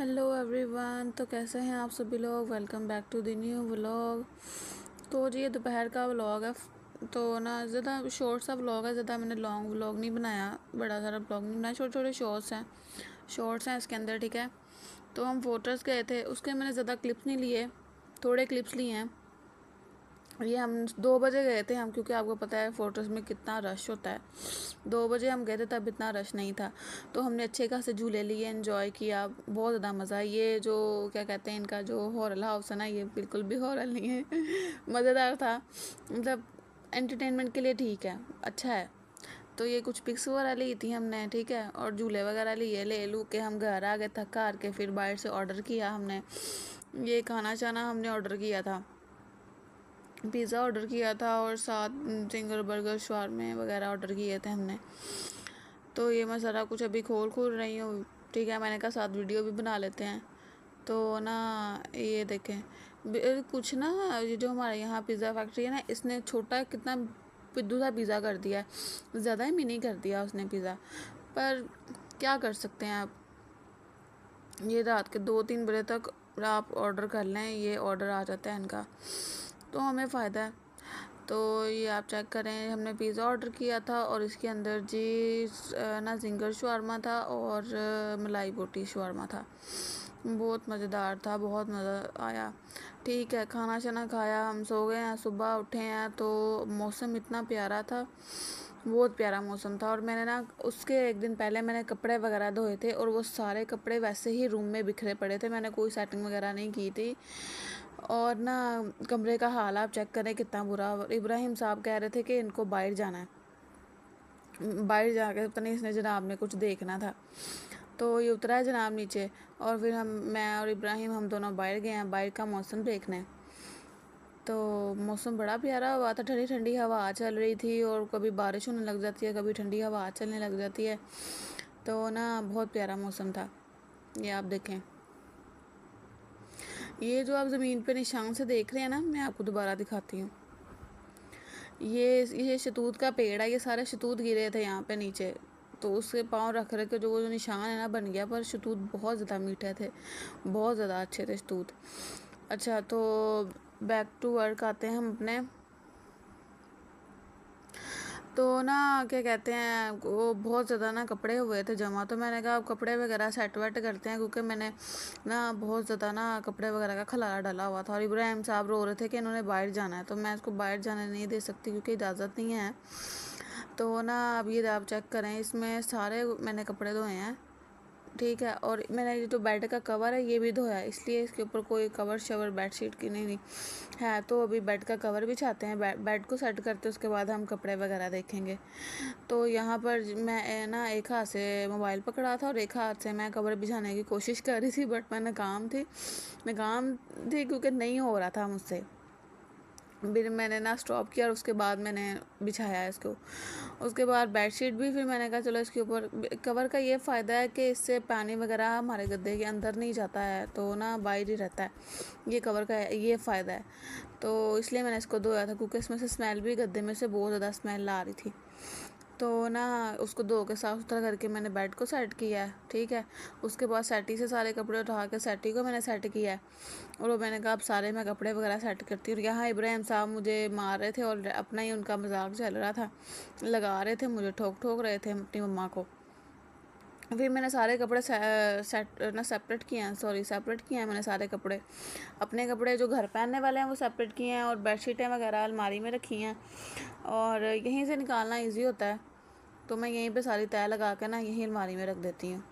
Hello everyone. तो कैसे हैं आप सभी लोग। Welcome back to the new vlog. तो जी ये दोपहर का व्लॉग है। तो ना ज़्यादा शॉर्ट सा व्लॉग है, ज़्यादा मैंने लॉन्ग व्लॉग नहीं बनाया, बड़ा सारा व्लॉग नहीं बनाया, छोटे छोटे शॉर्ट्स हैं इसके अंदर। ठीक है। तो हम फोटोज़ गए थे, उसके मैंने ज़्यादा क्लिप्स नहीं लिए, थोड़े क्लिप्स लिए हैं। ये हम 2 बजे गए थे हम, क्योंकि आपको पता है फ़ोटोज़ में कितना रश होता है। 2 बजे हम गए थे, तब इतना रश नहीं था। तो हमने अच्छे खासे झूले लिए, एंजॉय किया, बहुत ज़्यादा मज़ा। ये जो क्या कहते हैं इनका जो हॉरल हाउस है ना, ये बिल्कुल भी हॉरल नहीं है मज़ेदार था, मतलब एंटरटेनमेंट के लिए ठीक है, अच्छा है। तो ये कुछ पिक्स वगैरह ली थी हमने, ठीक है, और झूले वगैरह लिए, ले लू के हम घर आ गए थक हार के। फिर बाहर से ऑर्डर किया हमने, ये खाना चाना हमने ऑर्डर किया था, पिज़्ज़ा ऑर्डर किया था, और साथ सिंगर बर्गर शवारमे वगैरह ऑर्डर किए थे हमने। तो ये मैं सारा कुछ अभी खोल रही हूँ, ठीक है। मैंने कहा साथ वीडियो भी बना लेते हैं। तो ना ये देखें, कुछ ना ये जो हमारे यहाँ पिज़्ज़ा फैक्ट्री है ना, इसने छोटा कितना पिद्दू सा पिज़्ज़ा कर दिया है, ज़्यादा ही मिनी कर दिया उसने पिज़्ज़ा। पर क्या कर सकते हैं आप, ये रात के 2-3 बजे तक आप ऑर्डर कर लें, ये ऑर्डर आ जाता है इनका, तो हमें फ़ायदा है। तो ये आप चेक करें, हमने पिज़्ज़ा ऑर्डर किया था और इसके अंदर जी ना जिंगर शवारमा था और मलाई बोटी शवारमा था। बहुत मज़ेदार था, बहुत मज़ा आया। ठीक है, खाना शाना खाया, हम सो गए हैं, सुबह उठे हैं तो मौसम इतना प्यारा था, बहुत प्यारा मौसम था। और मैंने ना उसके एक दिन पहले मैंने कपड़े वगैरह धोए थे, और वो सारे कपड़े वैसे ही रूम में बिखरे पड़े थे, मैंने कोई सेटिंग वगैरह नहीं की थी। और ना कमरे का हाल आप चेक करें कितना बुरा। इब्राहिम साहब कह रहे थे कि इनको बाहर जाना है, बाहर जाकर पता नहीं इसने जनाब ने कुछ देखना था। तो ये उतरा है जनाब नीचे, और फिर मैं और इब्राहिम हम दोनों बाहर गए हैं, बाहर का मौसम देखने। तो मौसम बड़ा प्यारा हुआ था, ठंडी ठंडी हवा चल रही थी, और कभी बारिश होने लग जाती है, कभी ठंडी हवा चलने लग जाती है। तो ना बहुत प्यारा मौसम था। ये आप देखें, ये जो आप ज़मीन पे निशान से देख रहे हैं ना, मैं आपको दोबारा दिखाती हूँ। ये शतूत का पेड़ है, ये सारे शतूत गिरे थे यहाँ पे नीचे, तो उसके पाँव रख के जो वो जो निशान है ना बन गया। पर शतूत बहुत ज़्यादा मीठे थे, बहुत ज़्यादा अच्छे थे शतूत। अच्छा, तो बैक टू वर्क आते हैं हम अपने। तो ना क्या कहते हैं, वो बहुत ज़्यादा ना कपड़े हुए थे जमा, तो मैंने कहा अब कपड़े वगैरह सेट वेट करते हैं, क्योंकि मैंने ना बहुत ज़्यादा ना कपड़े वगैरह का खलारा डाला हुआ था। और इब्राहिम साहब रो रहे थे कि इन्होंने बाहर जाना है, तो मैं इसको बाहर जाने नहीं दे सकती क्योंकि इजाज़त नहीं है। तो ना अब ये आप चेक करें, इसमें सारे मैंने कपड़े धोए हैं, ठीक है। और मैंने ये जो बेड का कवर है ये भी धोया, इसलिए इसके ऊपर कोई कवर शवर बेडशीट की नहीं है। तो अभी बेड का कवर बिछाते हैं, बेड को सेट करते हैं, उसके बाद हम कपड़े वगैरह देखेंगे। तो यहाँ पर मैं ना एक हाथ से मोबाइल पकड़ा था और एक हाथ से मैं कवर बिछाने की कोशिश कर रही थी, बट मैं नाकाम थी क्योंकि नहीं हो रहा था मुझसे। फिर मैंने ना स्टॉप किया और उसके बाद मैंने बिछाया इसको। उसके बाद बेडशीट भी फिर मैंने कहा चलो इसके ऊपर। कवर का ये फ़ायदा है कि इससे पानी वगैरह हमारे गद्दे के अंदर नहीं जाता है, तो ना बाहर ही रहता है। ये कवर का ये फ़ायदा है, तो इसलिए मैंने इसको धोया था, क्योंकि इसमें से स्मेल भी, गद्दे में से बहुत ज़्यादा स्मेल आ रही थी। तो ना उसको धो के साफ़ सुथरा करके मैंने बेड को सेट किया है, ठीक है। उसके बाद सेटी से सारे कपड़े उठा के सेटी को मैंने सेट किया है, और वो मैंने कहा अब सारे मैं कपड़े वगैरह सेट करती हूँ। और यहाँ इब्राहिम साहब मुझे मार रहे थे, और अपना ही उनका मजाक चल रहा था, लगा रहे थे मुझे, ठोक रहे थे अपनी मम्मा को। फिर मैंने सारे कपड़े सेपरेट किए हैं, सेपरेट किए हैं मैंने सारे कपड़े। अपने कपड़े जो घर पहनने वाले हैं वो सेपरेट किए हैं, और बेडशीटें वगैरह अलमारी में रखी हैं, और यहीं से निकालना ईजी होता है, तो मैं यहीं पे सारी तय लगा के ना यहीं अलमारी में रख देती हूँ।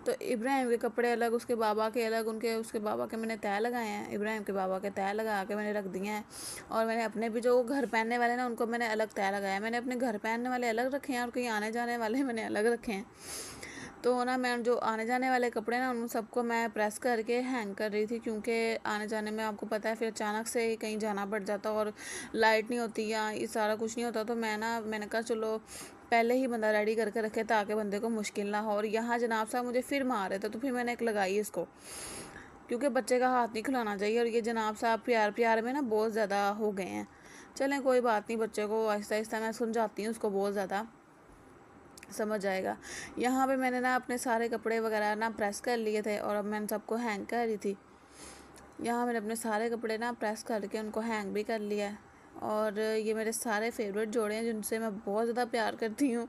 तो इब्राहिम के कपड़े अलग, उसके बाबा के अलग, उसके बाबा के मैंने तय लगाए हैं, इब्राहिम के बाबा के तय लगा के मैंने रख दिए हैं। और मैंने अपने भी जो घर पहनने वाले ना उनको मैंने अलग तय लगाया, मैंने अपने घर पहनने वाले अलग रखे हैं और कहीं आने जाने वाले मैंने अलग रखे हैं। तो ना मैं जो आने जाने वाले कपड़े ना उन सबको मैं प्रेस करके हैंग कर रही थी, क्योंकि आने जाने में आपको पता है फिर अचानक से कहीं जाना पड़ जाता और लाइट नहीं होती या ये सारा कुछ नहीं होता। तो मैंने कहा चलो पहले ही बंदा रेडी करके रखे ताकि बंदे को मुश्किल ना हो। और यहाँ जनाब साहब मुझे फिर मार रहे थे, तो फिर मैंने एक लगाई इसको, क्योंकि बच्चे का हाथ नहीं खिलाना चाहिए। और ये जनाब साहब प्यार प्यार में ना बहुत ज़्यादा हो गए हैं। चलें कोई बात नहीं, बच्चे को आहिस्ता आहिस्ता मैं समझाती हूँ उसको बहुत ज़्यादा। समझ आएगा। यहाँ पे मैंने ना अपने सारे कपड़े वगैरह ना प्रेस कर लिए थे और अब मैं सबको हैंग कर रही थी। यहाँ मैंने अपने सारे कपड़े ना प्रेस करके उनको हैंग भी कर लिया है। और ये मेरे सारे फेवरेट जोड़े हैं जिनसे मैं बहुत ज़्यादा प्यार करती हूँ।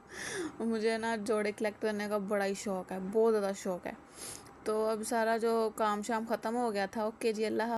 मुझे ना जोड़े कलेक्ट करने का बड़ा ही शौक़ है, बहुत ज़्यादा शौक़ है। तो अब सारा जो काम शाम ख़त्म हो गया था। ओके जी, अल्लाह।